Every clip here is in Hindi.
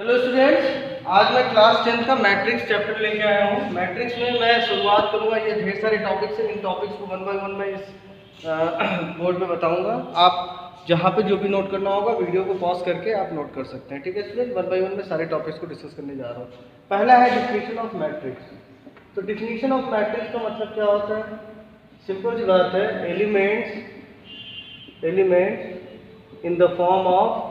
हेलो स्टूडेंट्स, आज मैं क्लास 10 का मैट्रिक्स चैप्टर लेके आया हूँ। मैट्रिक्स में मैं शुरुआत करूँगा, ये ढेर सारे टॉपिक्स हैं। इन टॉपिक्स को वन बाय वन मैं इस बोर्ड पे बताऊँगा। आप जहाँ पे जो भी नोट करना होगा वीडियो को पॉज करके आप नोट कर सकते हैं। ठीक है स्टूडेंट, वन बाय वन में सारे टॉपिक्स को डिस्कस करने जा रहा हूँ। पहला है डिफिनीशन ऑफ मैट्रिक्स। तो डिफिनीशन ऑफ मैट्रिक्स का मतलब क्या होता है? सिंपल सी बात है, elements in the form of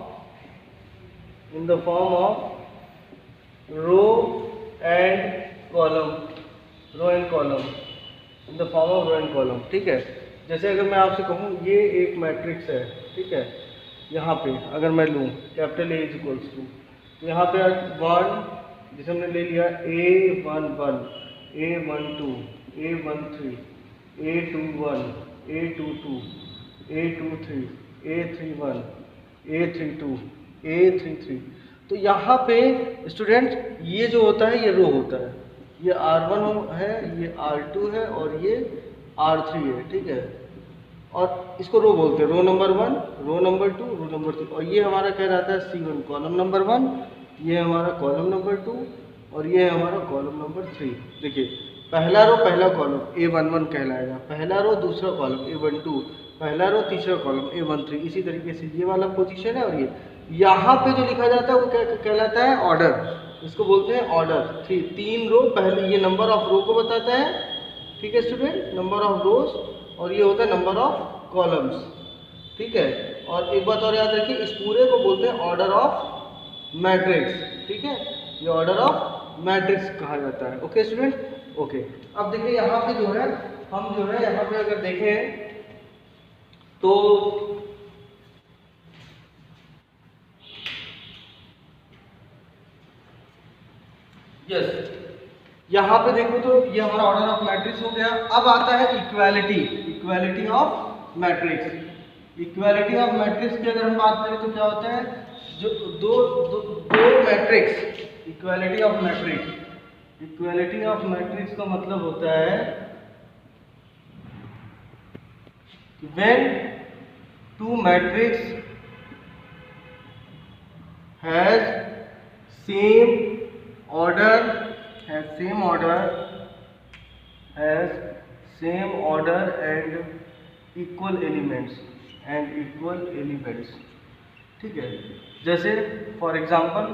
row and column, in the form of row and column. ठीक है, जैसे अगर मैं आपसे कहूँ ये एक मैट्रिक्स है, ठीक है, यहाँ पे अगर मैं लूँ capital A is equals to, यहाँ पे 1 जिसे हमने ले लिया A11, A12, A13, A21, A22, A23, A31, A32, A33। तो यहाँ पे स्टूडेंट ये जो होता है ये रो होता है, ये R1 है, ये R2 है और ये R3 है। ठीक है, और इसको रो बोलते हैं, row number 1, row number 2, row number 3। और ये हमारा क्या रहता है C1 कॉलम नंबर 1, ये हमारा कॉलम नंबर 2 और ये है हमारा कॉलम नंबर 3। देखिए पहला रो पहला कॉलम A11 कहलाएगा, पहला रो दूसरा कॉलम A12, पहला रो तीसरा कॉलम A13। इसी तरीके से ये वाला पोजीशन है। और ये यहाँ पे जो लिखा जाता है वो क्या कहलाता है? ऑर्डर। इसको बोलते हैं ऑर्डर। ठीक, 3 रो, पहले ये नंबर ऑफ रो को बताता है, ठीक है स्टूडेंट, नंबर ऑफ रोज, और ये होता है नंबर ऑफ कॉलम्स। ठीक है, और एक बात और याद रखिए, इस पूरे को बोलते हैं ऑर्डर ऑफ मैट्रिक्स। ठीक है, ये ऑर्डर ऑफ मैट्रिक्स कहा जाता है। Okay student, okay. अब देखिए यहाँ पे जो है, हम जो है यहाँ पे अगर देखें तो यस, यहाँ पे देखो तो ये हमारा ऑर्डर ऑफ मैट्रिक्स हो गया। अब आता है equality of matrix. Equality of matrix की अगर हम बात करें तो क्या होता है? जो दो मैट्रिक्स, इक्वालिटी ऑफ मैट्रिक्स का मतलब होता है when two matrix has same order and equal elements। ठीक है, जैसे फॉर एग्जांपल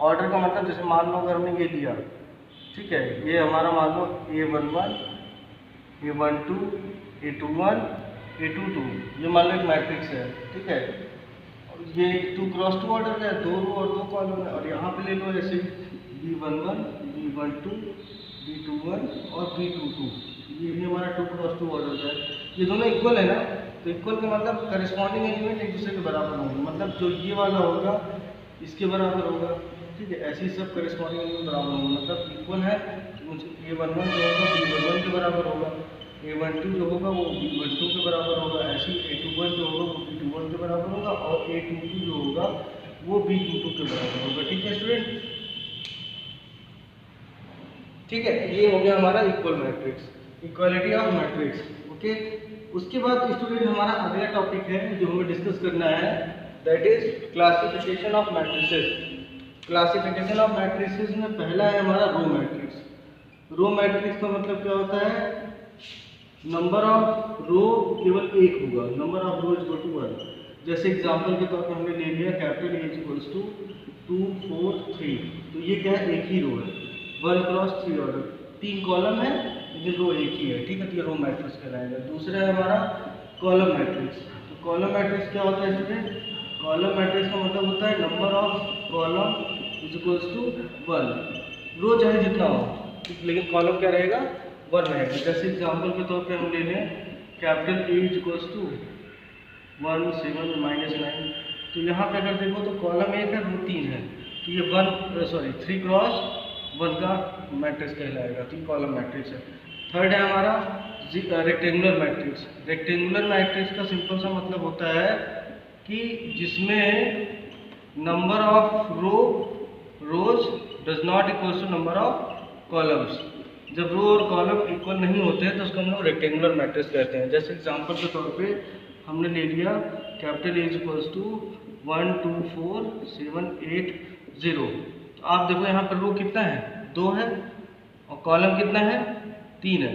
ऑर्डर का मतलब, जैसे मान लो अगर हमने ये लिया, ठीक है, ये हमारा मान लो A11, A12, A21, A22, ये मान लो एक मैट्रिक्स है। ठीक है, ये 2x2 ऑर्डर का है, 2 रो और 2 कॉलम है। और यहाँ पे ले लो ऐसे B11, B12, B21 और B22, ये भी हमारा 2x2 ऑर्डर का है। ये दोनों इक्वल है ना, तो इक्वल का मतलब करस्पॉन्डिंग एलिमेंट एक दूसरे के बराबर होंगे, मतलब जो ये वाला होगा इसके बराबर होगा। ठीक है, ऐसे ही सब करस्पॉन्डिंग एलिमेंट बराबर होंगे, मतलब इक्वल है। A11 जो होगा B11 के बराबर होगा, A12 जो होगा वो B12 के बराबर होगा, ऐसे ही A21 जो होगा वो B21 के बराबर होगा, और A22 जो होगा वो B22 के बराबर होगा। ठीक है स्टूडेंट, ठीक है, ये हो गया हमारा equal matrix, equality of matrix. Okay, उसके बाद स्टूडेंट हमारा अगला टॉपिक है जो हमें डिस्कस करना है, that is classification of matrices. Classification of matrices में पहला है हमारा रो मैट्रिक्स। रो मैट्रिक्स का मतलब क्या होता है? नंबर ऑफ रो केवल एक होगा, number of row is equal to 1। जैसे एग्जांपल के तौर पर हमने ले लिया कैपिटल A इक्वल्स टू 2, 4, 3। तो ये क्या है? एक ही रो है, 1x3 ऑर्डर, 3 कॉलम है लेकिन रो एक ही है। ठीक है, तो ये रो मैट्रिक्स कहलाएगा। दूसरा है हमारा कॉलम मैट्रिक्स। तो कॉलम मैट्रिक्स क्या होता है स्टूडेंट? कॉलम मैट्रिक्स का मतलब होता है number of column is equals to 1। Row चाहे जितना हो, लेकिन कॉलम क्या रहेगा? 1 रहेगा। जैसे एग्जांपल के तौर पे हम ले लें capital A is equals to 1, 7, -9। तो यहाँ पे अगर देखो तो कॉलम 1 है, रो 3 है, तो ये 3x1 का मैट्रिक्स कहलाएगा, 3 कॉलम मैट्रिक्स है। थर्ड है हमारा रेक्टेंगुलर मैट्रिक्स। रेक्टेंगुलर मैट्रिक्स का सिंपल सा मतलब होता है कि जिसमें number of rows does not equals to number of columns. जब रो और कॉलम इक्वल नहीं होते हैं तो उसको हम लोग रेक्टेंगुलर मैट्रिक्स कहते हैं। जैसे एग्जांपल के तौर पे हमने ले लिया कैपिटल A इक्वल्स टू 1, 2, 4, 7, 8, 0। तो आप देखो यहाँ पर रो कितना है, 2 है, और कॉलम कितना है, 3 है,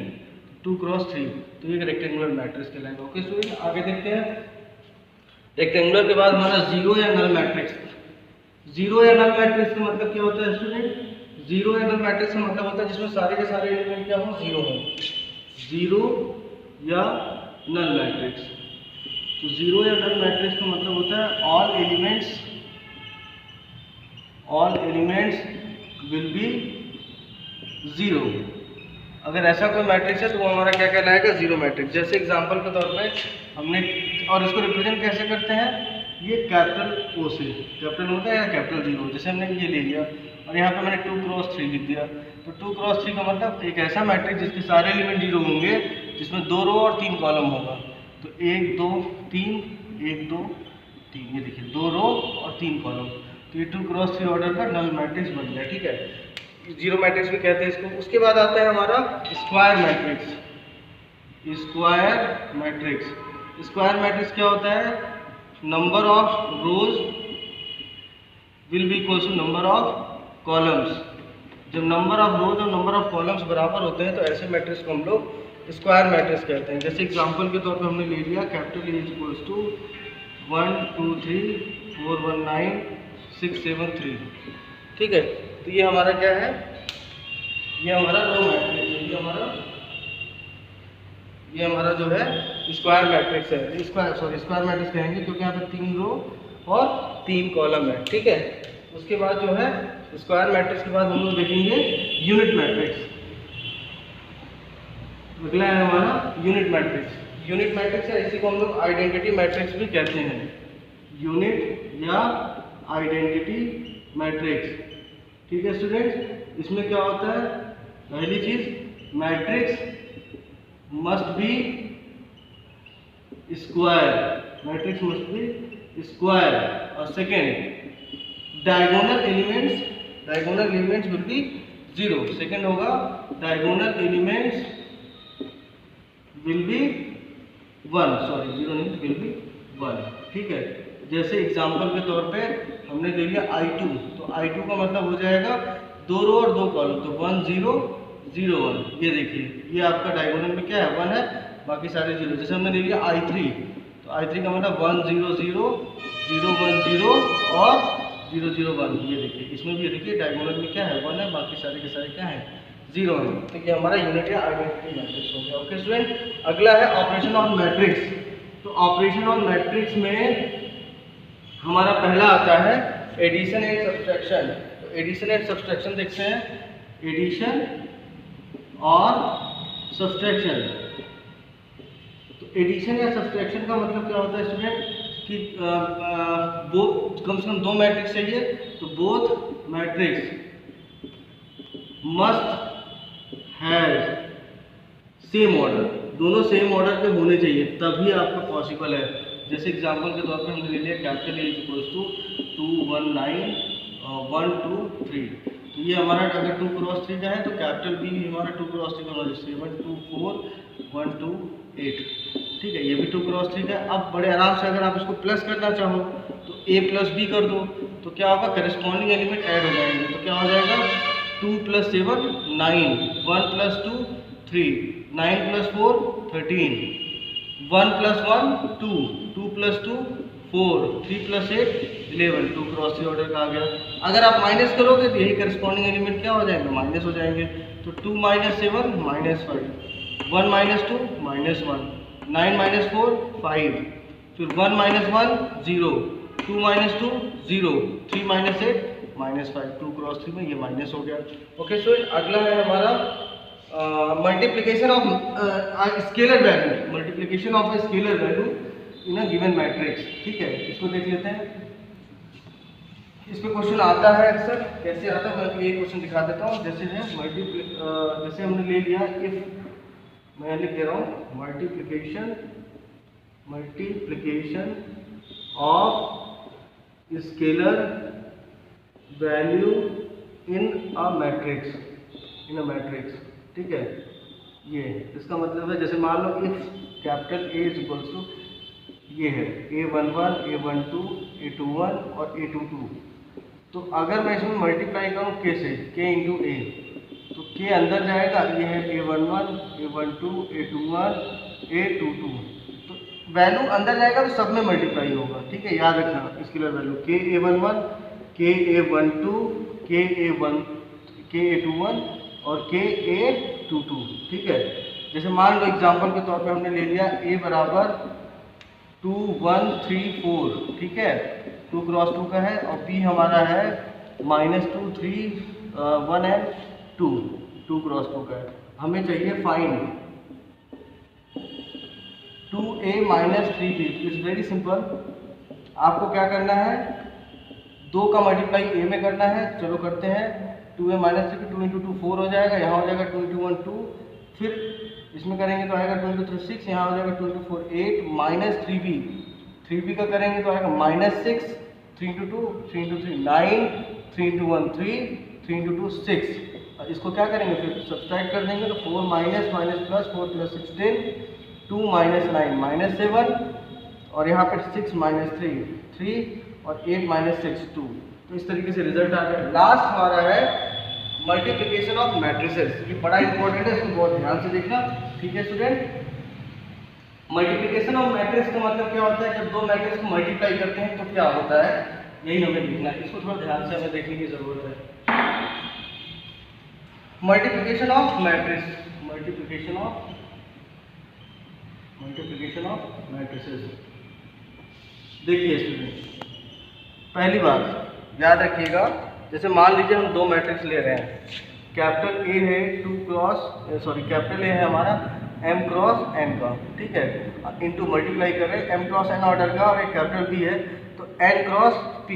2 क्रॉस 3, तो ये रेक्टेंगुलर मैट्रिक्स कहलाएगा। ओके स्टूडेंट, आगे देखते हैं। रेक्टेंगुलर के बाद हमारा जीरो या नल मैट्रिक्स। जीरो या नल मैट्रिक्स का मतलब क्या होता है स्टूडेंट? जीरो या नल मैट्रिक्स का मतलब होता है जिसमें सारे के सारे एलिमेंट क्या हो, जीरो हो। जीरो या नल मैट्रिक्स। तो जीरो या नल मैट्रिक्स का मतलब होता है all elements will be zero. अगर ऐसा कोई मैट्रिक्स है तो वो हमारा क्या कहलाएगा, जीरो मैट्रिक्स। जैसे एग्जांपल के तौर पे हमने, और इसको रिप्रेजेंट कैसे करते हैं, ये कैपिटल ओ से, कैपिटल होता है या कैपिटल जीरो। जैसे हमने ये ले लिया और यहाँ पे मैंने 2 क्रॉस 3 लिख दिया, तो 2 क्रॉस 3 का मतलब एक ऐसा मैट्रिक्स जिसके सारे एलिमेंट जीरो होंगे, जिसमें 2 रो और 3 कॉलम होगा। तो 1 2 3 1 2 3, ये देखिए 2 रो और 3 कॉलम, तो ये 2 क्रॉस 3 ऑर्डर का नल मैट्रिक्स बन गया। ठीक है, जीरो मैट्रिक्स भी कहते हैं इसको। उसके बाद आता है हमारा स्क्वायर मैट्रिक्स। स्क्वायर मैट्रिक्स क्या होता है, number of rows will be equal to number of columns. जब नंबर ऑफ रोज और नंबर ऑफ कॉलम्स बराबर होते हैं तो ऐसे मैट्रिक्स को हम लोग स्क्वायर मैट्रिक्स कहते हैं। जैसे एग्जांपल के तौर पे हमने ले लिया कैपिटल ए इक्वल्स टू 1 2 3 4 1 9 6 7 3। ठीक है, तो ये हमारा क्या है, ये हमारा रो मैट्रिक्स है, ये हमारा जो है स्क्वायर मैट्रिक्स है। स्क्वायर मैट्रिक्स कहेंगे क्योंकि यहाँ पे 3 रो और 3 कॉलम है। ठीक है, उसके बाद जो है स्क्वायर मैट्रिक्स के बाद हम लोग देखेंगे यूनिट मैट्रिक्स। अगला है हमारा यूनिट मैट्रिक्स है, इसी को हम लोग आइडेंटिटी मैट्रिक्स भी कहते हैं। यूनिट या आइडेंटिटी मैट्रिक्स। ठीक है स्टूडेंट्स, इसमें क्या होता है, पहली चीज मैट्रिक्स मस्ट बी स्क्वायर, और second diagonal elements will be zero. Second होगा diagonal elements will be 1, sorry zero नहीं, विल बी 1। ठीक है, जैसे एग्जांपल के तौर पे हमने ले लिया I2, तो I2 का मतलब हो जाएगा 2 रो और 2 कॉलम, तो 1 0 0 1। ये देखिए ये आपका डायगोनल में क्या है, 1 है, बाकी सारे जीरो। जैसे हमने ले लिया I3, तो I3 का मतलब 1 0 0 0 1 0 और 0 0 1। ये देखिए इसमें भी देखिए डायगोनल में क्या है, 1 है, बाकी सारे के सारे क्या है, 0 है। तो ये हमारा यूनिट या आइडेंटिटी मैट्रिक्स हो गया। ओके स्टूडेंट, अगला है ऑपरेशन ऑन मैट्रिक्स। तो ऑपरेशन ऑन मैट्रिक्स में हमारा पहला आता है एडिशन एंड सब्सट्रैक्शन। तो एडिशन एंड सब्सट्रैक्शन देखते हैं, एडिशन और सब्सट्रैक्शन। तो एडिशन या सब्सट्रैक्शन का मतलब क्या होता है स्टूडेंट, कि वो कम से कम 2 मैट्रिक्स चाहिए, तो both matrix must have same order, दोनों सेम ऑर्डर के होने चाहिए, तभी आपका पॉसिबल है। जैसे एग्जांपल के तौर पे हमने ले लिया कैपिटल ए इक्वल्स टू 2 1 9 1 2 3। तो ये हमारा अगर 2 क्रॉस 3 का है तो कैपिटल बी हमारा 2 क्रॉस 3 का होना चाहिए, 7 2 4 1 2 8। ठीक है, ये भी 2 क्रॉस 3 का है। अब बड़े आराम से अगर आप इसको प्लस करना चाहो तो a प्लस बी कर दो, तो क्या होगा, करस्पॉन्डिंग एलिमेंट ऐड हो जाएंगे। तो क्या हो जाएगा, 2 + 7 9, 1 + 2 3, 9 + 4 13, 1 + 1 2, 2 + 2 4, 3 + 8 11। 2 क्रॉस 3 ऑर्डर का आ गया। अगर आप माइनस करोगे तो यही करस्पॉन्डिंग एलिमेंट क्या हो जाएंगे, माइनस हो जाएंगे। तो 2 - 7 -5, 1 - 2 -1, 9 - 4 5, फिर 1 - 1 0, 2 - 2 0, 3 - 8 -5। 2 क्रॉस 3 में ये माइनस हो गया। ओके सो अगला है हमारा multiplication of scalar value, multiplication of a scalar value in a given matrix. ठीक है, इसको देख लेते हैं। इस पे क्वेश्चन आता है अक्सर, कैसे आता है मैं ये क्वेश्चन दिखा देता हूँ। जैसे है जैसे हमने ले लिया, इफ मैं लिख दे रहा हूँ multiplication of scalar value in a matrix. ठीक है, ये इसका मतलब है, जैसे मान लो if capital A is equals to ये है A11 A12 A21 और A22। तो अगर मैं इसमें मल्टीप्लाई करूँ के से, के इंटू ए, तो के अंदर जाएगा, ये है A11, A12, A21, A22, तो वैल्यू अंदर जाएगा तो सब में मल्टीप्लाई होगा, ठीक है, याद रखना स्केलर वैल्यू के A11, के A12, के A1, के A21 और के A22, ठीक है। जैसे मान लो एग्जांपल के तौर पे हमने ले लिया A बराबर 2, 1, 3, 4, ठीक है, 2 क्रॉस 2 का है, और B हमारा है -2, 3, 1 एंड 2, 2 क्रॉस 2 का है। हमें चाहिए find 2A minus 3B। It's very simple, आपको क्या करना है, 2 का मल्टीप्लाई A में करना है, चलो करते हैं। 2A माइनस 3, 2 इंटू 2 4 हो जाएगा, यहाँ हो जाएगा 2 इंटू 1 2, फिर इसमें करेंगे तो आएगा 2 इंटू 3 6, यहाँ हो जाएगा 2 इंटू 4 8, माइनस 3B का करेंगे तो आएगा -6, 3 इंटू 2, 3 इंटू 3 9, 3 इंटू 1 3, 3 इंटू 2 6। और इसको क्या करेंगे, फिर सब्सट्रैक्ट कर देंगे तो 4 minus minus plus 4 plus 16, 2 minus 9 -7, और यहाँ पर 6 माइनस 3 3 और 8 माइनस 6 2। तो इस तरीके से रिजल्ट आ गया। लास्ट हमारा है मल्टीप्लिकेशन ऑफ मैट्रिसेस। ये बड़ा इंपॉर्टेंट है, इसको बहुत ध्यान से देखना, ठीक है स्टूडेंट। मल्टीप्लिकेशन ऑफ मैट्रिक्स का मतलब क्या होता है, जब दो मैट्रिक्स को मल्टीप्लाई करते हैं तो क्या होता है, यही हमें देखना है। इसको थोड़ा ध्यान से हमें देखने की जरूरत है। Multiplication of matrix, multiplication of matrices. देखिए स्टूडेंट, पहली बात याद रखिएगा, जैसे मान लीजिए हम दो मैट्रिक्स ले रहे हैं, कैपिटल ए है कैपिटल ए है हमारा m क्रॉस n का, ठीक है, इनटू मल्टीप्लाई कर रहे हैं m क्रॉस n ऑर्डर का, और एक कैपिटल b है तो n क्रॉस p,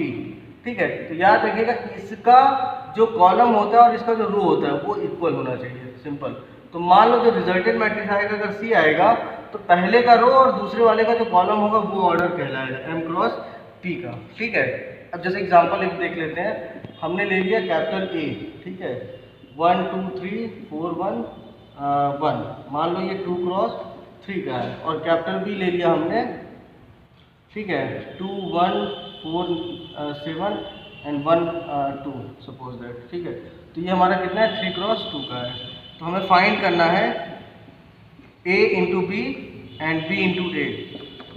ठीक है। तो याद रखिएगा इसका जो कॉलम होता है और इसका जो रो होता है वो इक्वल होना चाहिए, सिंपल। तो मान लो जो रिजल्टेंट मैट्रिक्स आएगा अगर C आएगा तो पहले का रो और दूसरे वाले का जो कॉलम होगा वो ऑर्डर कहलाएगा m क्रॉस p का, ठीक है। अब जैसे एग्जांपल एक देख लेते हैं, हमने ले लिया कैपिटल A, ठीक है, 1 2 3 4 1 1, मान लो ये 2 क्रॉस 3 का है, और कैपिटल B ले लिया हमने, ठीक है, 2 1 4 7 एंड 1 2 सपोज दैट, ठीक है। तो ये हमारा कितना है, 3 क्रॉस 2 का है। तो हमें फाइंड करना है A into B and B into A,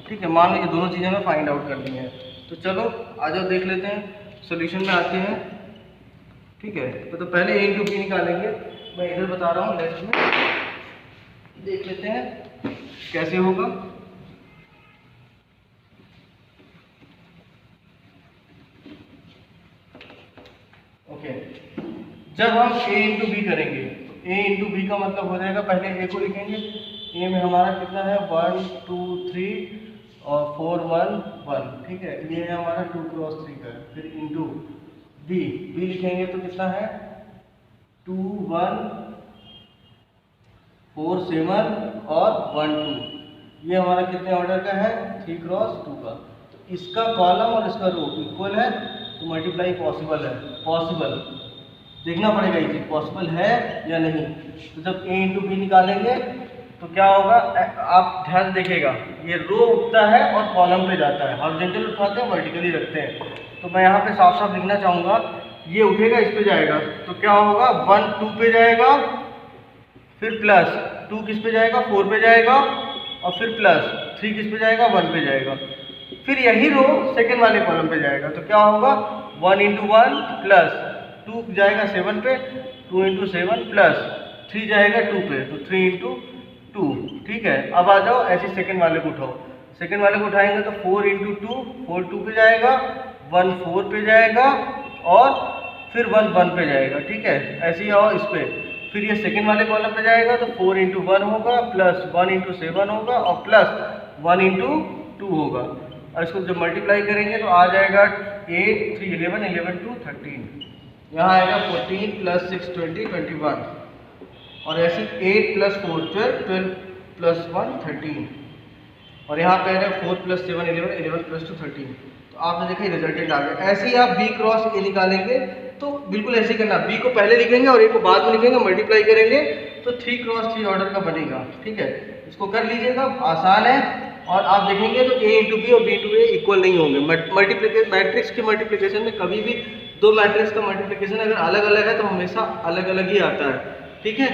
ठीक है। मान लो ये दोनों चीज़ें हमें फाइंड आउट करनी है। तो चलो आ जाओ देख लेते हैं, सॉल्यूशन में आते हैं, ठीक है। तो पहले A इंटू बी निकालेंगे, मैं इधर बता रहा हूँ लेफ्ट में, देख लेते हैं कैसे होगा। ओके, जब हम A इंटू बी करेंगे तो A इंटू बी का मतलब हो जाएगा, पहले A को लिखेंगे, A में हमारा कितना है 1 2 3 और 4 1 1, ठीक है, ये है हमारा 2 क्रॉस 3 का। फिर इंटू B लिखेंगे तो कितना है 2 1 4 7 और 1 2, ये हमारा कितने ऑर्डर का है 3 क्रॉस 2 का। तो इसका कॉलम और इसका रो इक्वल है, तो मल्टीप्लाई पॉसिबल है, पॉसिबल देखना पड़ेगा ये चीज पॉसिबल है या नहीं। तो जब A इंटू बी निकालेंगे तो क्या होगा, आप ध्यान देखिएगा, ये रो उठता है और कॉलम पे जाता है, हॉरिजॉन्टल उठाते हैं वर्टिकली रखते हैं। तो मैं यहाँ पे साफ साफ लिखना चाहूँगा, ये उठेगा इस पे जाएगा, तो क्या होगा 1 2 पे जाएगा, फिर प्लस 2 किस पे जाएगा 4 पे जाएगा, और फिर प्लस 3 किस पे जाएगा 1 पे जाएगा, फिर यही रो सेकेंड वाले कॉलम पे जाएगा। तो क्या होगा 1 इंटू 1 प्लस 2 जाएगा 7 पे, 2 इंटू 7 प्लस 3 जाएगा 2 पे, तो 3 इंटू 2, ठीक है। अब आ जाओ ऐसे सेकंड वाले को उठाओ, सेकंड वाले को उठाएंगे तो 4 इंटू 2 4 2 पे जाएगा, 1 4 पे जाएगा, और फिर 1 1 पे जाएगा, ठीक है। ऐसे ही आओ इस पे, फिर ये सेकंड वाले कॉलम पे जाएगा तो 4 इंटू 1 होगा, प्लस 1 इंटू 7 होगा, और प्लस 1 इंटू 2 होगा। और इसको जब मल्टीप्लाई करेंगे तो आ जाएगा 8 3 11 11 2 13, यहाँ आएगा 14 प्लस 6 20 21, और ऐसे 8 प्लस 4 12 12 प्लस 1 13, और यहाँ पे है 4 प्लस 7 11 11 प्लस 2 13। तो आपने देखा रिजल्टेंट आ गया। ऐसे ही आप B क्रॉस A निकालेंगे तो बिल्कुल ऐसे ही करना, B को पहले लिखेंगे और A को बाद में लिखेंगे, मल्टीप्लाई करेंगे तो 3 क्रॉस 3 ऑर्डर का बनेगा, ठीक है। इसको कर लीजिएगा, आसान है। और आप देखेंगे तो A इंटू बी और B इंटू A इक्वल नहीं होंगे। मैट्रिक्स की मल्टीप्लिकेशन में कभी भी दो मैट्रिक्स का मल्टीप्लिकेशन अगर अलग अलग है तो हमेशा अलग अलग ही आता है। ठीक है,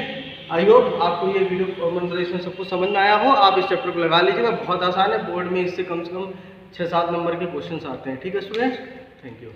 आई होप आपको ये वीडियो मतलब इसमें सब कुछ समझ में आया हो। आप इस चैप्टर को लगा लीजिएगा, बहुत आसान है, बोर्ड में इससे कम से कम 6-7 नंबर के क्वेश्चन आते हैं। ठीक है स्टूडेंट्स, थैंक यू।